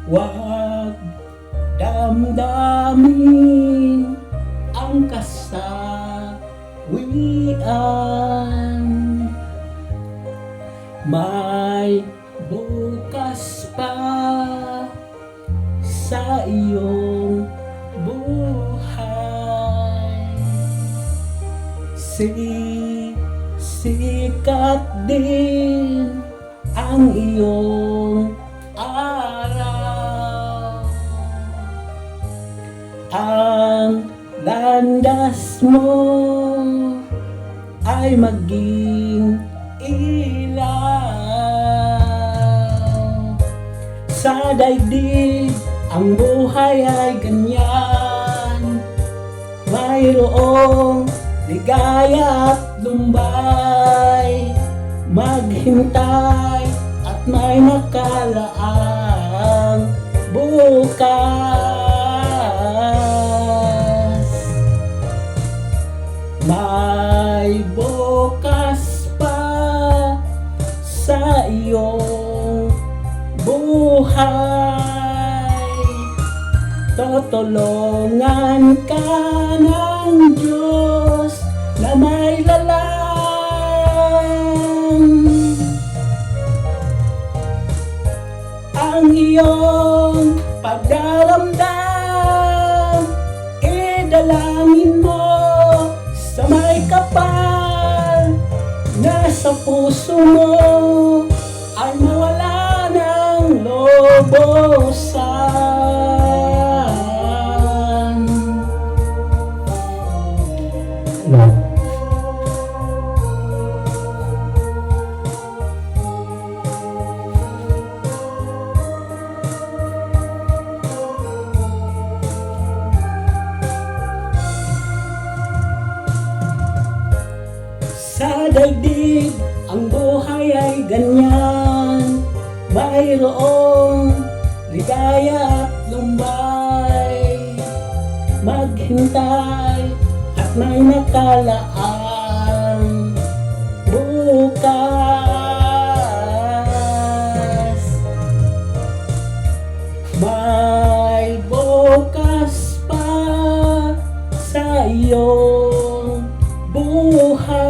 Huwag damdamin ang kasawian. May bukas pa sa iyong buhay. Sikat din ang iyong araw. Ang landas mo ay maging ilaw. Sa daigdig ang buhay ay ganyan, mayroong ligaya at lumbay. Maghintay at may nakalaang bukas. May bukas pa sa iyong buhay. Tutulungan ka ng Diyos na may lalang. Ang iyong pagdaramdam, idalangin mo sa may kapal na sa puso mo ay mawala ng lubusan. Sa daigdig ang buhay ay ganyan, mayroong ligaya at lumbay. Maghintay at may nakalaang bukas. May bukas pa sa iyong buhay.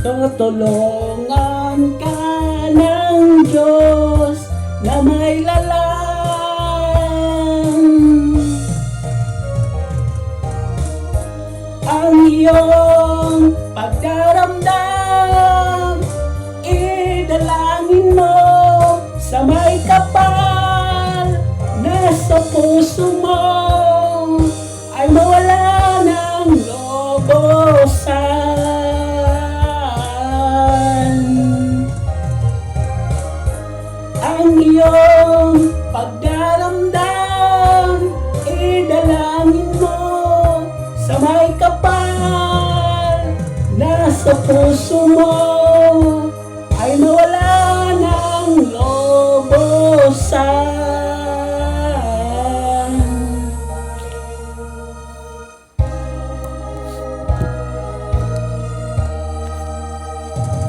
Tutulungan ka ng Diyos na may lalang. Ang iyong